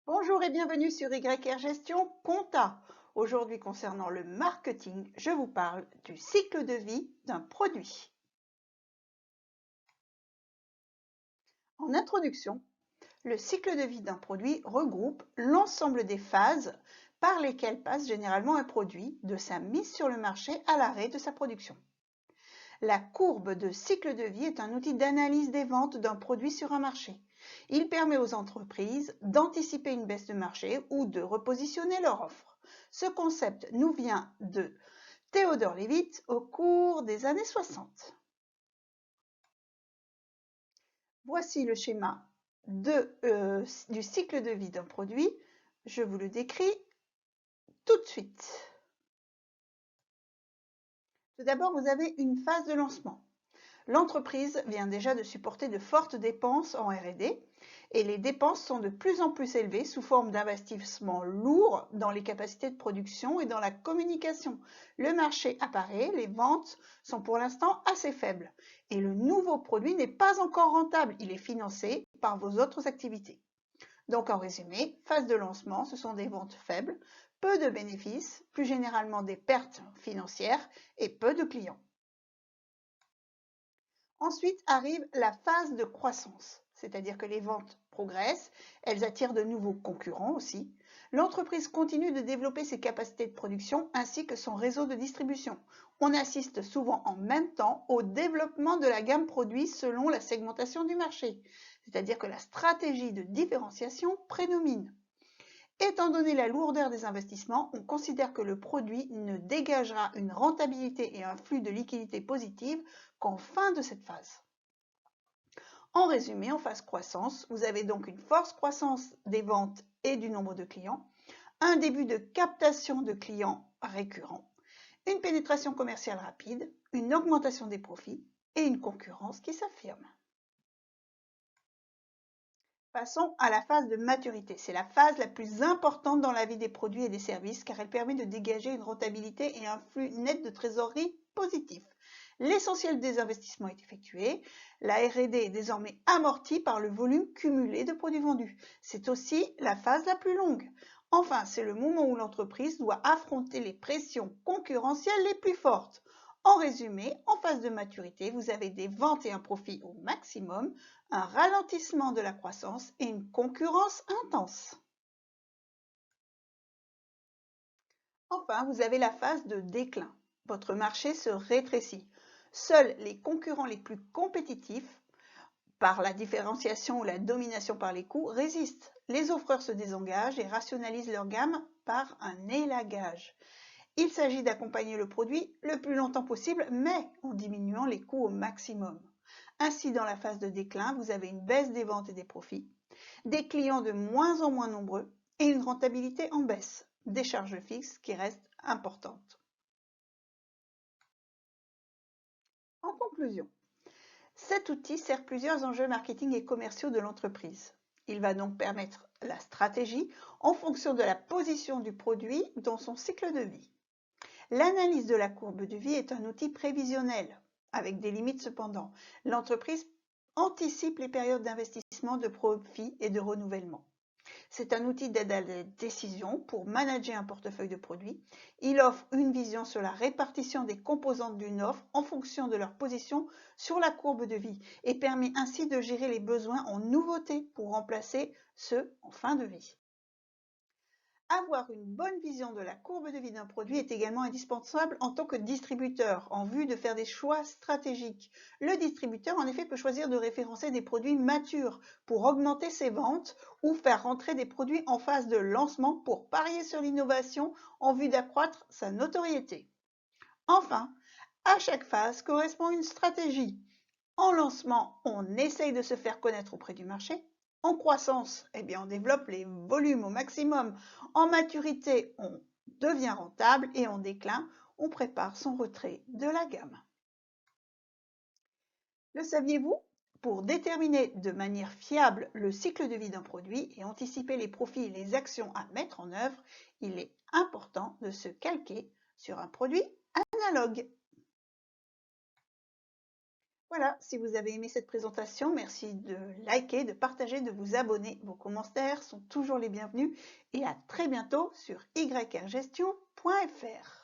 Bonjour et bienvenue sur YR Gestion Compta. Aujourd'hui, concernant le marketing, je vous parle du cycle de vie d'un produit. En introduction, le cycle de vie d'un produit regroupe l'ensemble des phases par lesquelles passe généralement un produit, de sa mise sur le marché à l'arrêt de sa production. La courbe de cycle de vie est un outil d'analyse des ventes d'un produit sur un marché. Il permet aux entreprises d'anticiper une baisse de marché ou de repositionner leur offre. Ce concept nous vient de Theodore Levitt au cours des années 60. Voici le schéma du cycle de vie d'un produit. Je vous le décris tout de suite. Tout d'abord, vous avez une phase de lancement. L'entreprise vient déjà de supporter de fortes dépenses en R&D et les dépenses sont de plus en plus élevées sous forme d'investissements lourds dans les capacités de production et dans la communication. Le marché apparaît, les ventes sont pour l'instant assez faibles et le nouveau produit n'est pas encore rentable, il est financé par vos autres activités. Donc en résumé, phase de lancement, ce sont des ventes faibles, peu de bénéfices, plus généralement des pertes financières et peu de clients. Ensuite arrive la phase de croissance, c'est-à-dire que les ventes progressent, elles attirent de nouveaux concurrents aussi. L'entreprise continue de développer ses capacités de production ainsi que son réseau de distribution. On assiste souvent en même temps au développement de la gamme produit selon la segmentation du marché, c'est-à-dire que la stratégie de différenciation prédomine. Étant donné la lourdeur des investissements, on considère que le produit ne dégagera une rentabilité et un flux de liquidité positive qu'en fin de cette phase. En résumé, en phase croissance, vous avez donc une forte croissance des ventes et du nombre de clients, un début de captation de clients récurrents, une pénétration commerciale rapide, une augmentation des profits et une concurrence qui s'affirme. Passons à la phase de maturité. C'est la phase la plus importante dans la vie des produits et des services car elle permet de dégager une rentabilité et un flux net de trésorerie positif. L'essentiel des investissements est effectué. La R&D est désormais amortie par le volume cumulé de produits vendus. C'est aussi la phase la plus longue. Enfin, c'est le moment où l'entreprise doit affronter les pressions concurrentielles les plus fortes. En résumé, en phase de maturité, vous avez des ventes et un profit au maximum, un ralentissement de la croissance et une concurrence intense. Enfin, vous avez la phase de déclin. Votre marché se rétrécit. Seuls les concurrents les plus compétitifs, par la différenciation ou la domination par les coûts, résistent. Les offreurs se désengagent et rationalisent leur gamme par un élagage. Il s'agit d'accompagner le produit le plus longtemps possible, mais en diminuant les coûts au maximum. Ainsi, dans la phase de déclin, vous avez une baisse des ventes et des profits, des clients de moins en moins nombreux et une rentabilité en baisse, des charges fixes qui restent importantes. En conclusion, cet outil sert plusieurs enjeux marketing et commerciaux de l'entreprise. Il va donc permettre la stratégie en fonction de la position du produit dans son cycle de vie. L'analyse de la courbe de vie est un outil prévisionnel, avec des limites cependant. L'entreprise anticipe les périodes d'investissement, de profit et de renouvellement. C'est un outil d'aide à la décision pour manager un portefeuille de produits. Il offre une vision sur la répartition des composantes d'une offre en fonction de leur position sur la courbe de vie et permet ainsi de gérer les besoins en nouveautés pour remplacer ceux en fin de vie. Avoir une bonne vision de la courbe de vie d'un produit est également indispensable en tant que distributeur, en vue de faire des choix stratégiques. Le distributeur, en effet, peut choisir de référencer des produits matures pour augmenter ses ventes ou faire rentrer des produits en phase de lancement pour parier sur l'innovation en vue d'accroître sa notoriété. Enfin, à chaque phase correspond une stratégie. En lancement, on essaye de se faire connaître auprès du marché. En croissance, on développe les volumes au maximum. En maturité, on devient rentable et en déclin, on prépare son retrait de la gamme. Le saviez-vous? Pour déterminer de manière fiable le cycle de vie d'un produit et anticiper les profits et les actions à mettre en œuvre, il est important de se calquer sur un produit analogue. Voilà, si vous avez aimé cette présentation, merci de liker, de partager, de vous abonner. Vos commentaires sont toujours les bienvenus et à très bientôt sur yrgestion.fr.